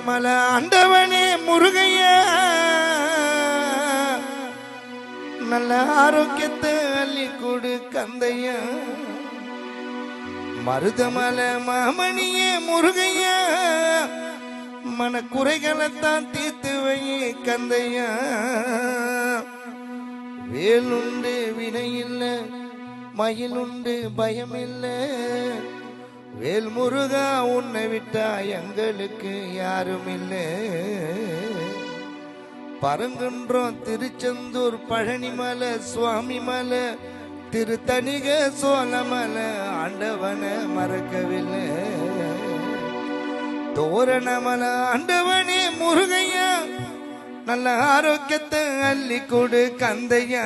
மருதமல ஆண்டவனே முருகையா நல்ல ஆரோக்கியத்தை அள்ளி கொடு கந்தையா மருதமல மாமணியே முருகையா மனக்குறைகளைத்தான் தீர்த்து வை கந்தையா வேலுண்டு வினையில்ல மயிலுண்டு பயமில்ல வேல் முருகா உன்னை விட்டா எங்களுக்கு யாரும் இல்லை பரங்குன்றோம் திருச்செந்தூர் பழனிமலை சுவாமி மலை திருத்தணிக சோழமலை ஆண்டவனை மறக்கவில்லை தோரணமலை ஆண்டவனே முருகையா நல்ல ஆரோக்கியத்தை அள்ளி கொடு கந்தையா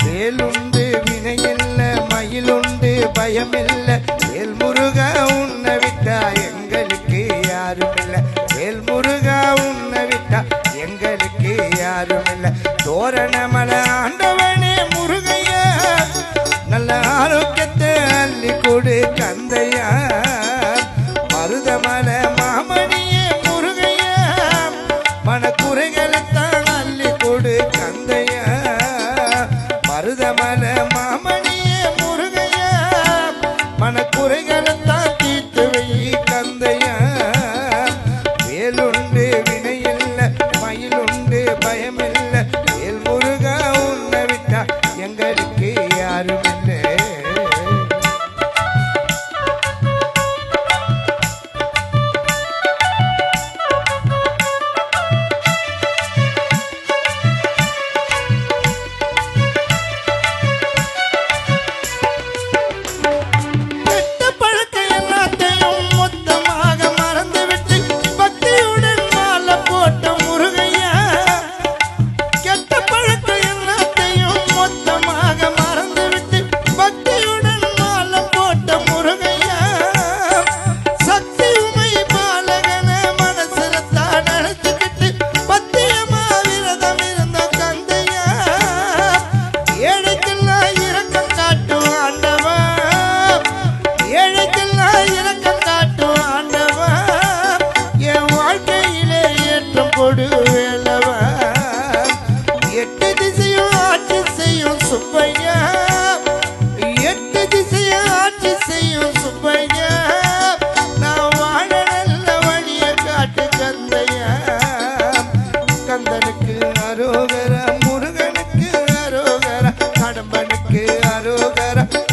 வேலுண்டு வினையில்ல மயிலுண்டு பயமில்ல வேல் முருகா உன்னை விட்டா எங்களுக்கு யாரும் இல்ல வேல் முருகா உன்னை விட்டா எங்களுக்கு யாரும் இல்ல தோரணமலை ஆண்டவனே முருகையா நல்ல ஆரோக்கியத்தை அள்ளி கொடு கந்தையா மருதமலை மாமணியே முருகையா மனக்குறைகளைத்தான் அள்ளி கொடு கந்தையா மருதமல மாமணியே முருகையா மனக்குறைகளைத்தான் தீர்த்து வை கந்தையா வேலுண்டு வினையில்ல மயிலுண்டு பயமில்ல வேல் முருகா உன்னை விட்டா எங்களுக்கு யாரும் இல்லை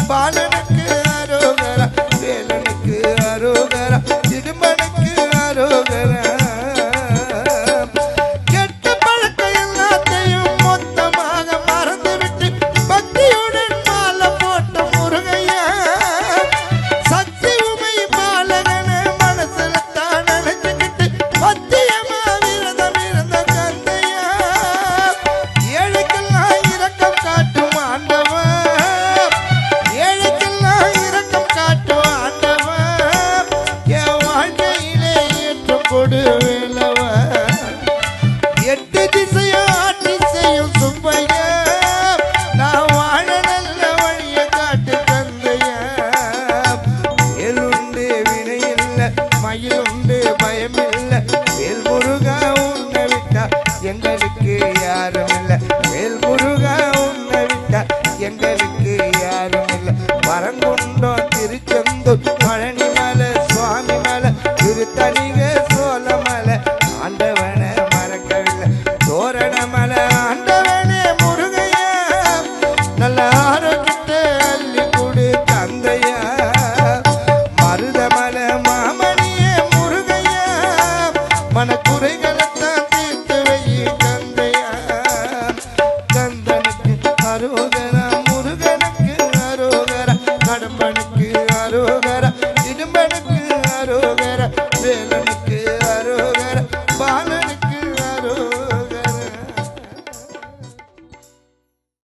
பாலனுக்கு அரோகரா வேலனுக்கு அரோகரா இடுமனுக்கு அரோகரா கெட்ட பழக்கம் எல்லாத்தையும் மொத்தமாக மறந்துவிட்டு பக்தியுடன் மாலை போட்ட முருகையா சக்தி உமை பாலகன மனசுல தான் நினைச்சுக்கிட்டு பத்தியமா விரதம் இருந்த கந்தையா ஏழைக்கெல்லாம் இரக்கம் காட்டும் ஆண்டவன் கொடு வேலவ எட்டு திசையா ஆட்சி செய்யும் சுப்பையா நான் வாழ நல்ல வழிய காட்டு கந்தையா வேலுண்டு வினையில்ல மயிலுண்டு பயமில்ல வேல் முருகா உன்னை விட்டா எங்களுக்கு யாரும் இல்ல வேல் முருகா உன்னை விட்டா எங்களுக்கு யாரும் இல்ல பரங்குன்றோம் திருச்செந்தூர் பழனிமலை சுவாமி மலை திருத்தணிக சோழமலை ஆண்டவனை மறக்கவில்லை தோரணமலை ஆண்டவனே முருகையா நல்ல ஆரோக்கியத்தை அள்ளி கொடு கந்தையா மருதமலை மாமணியே முருகையா மனக்குறைகளைத்தான் தீர்த்து வை கந்தையா கந்தனுக்கு அரோகரா முருகனுக்கு அரோகரா கடம்பனுக்கு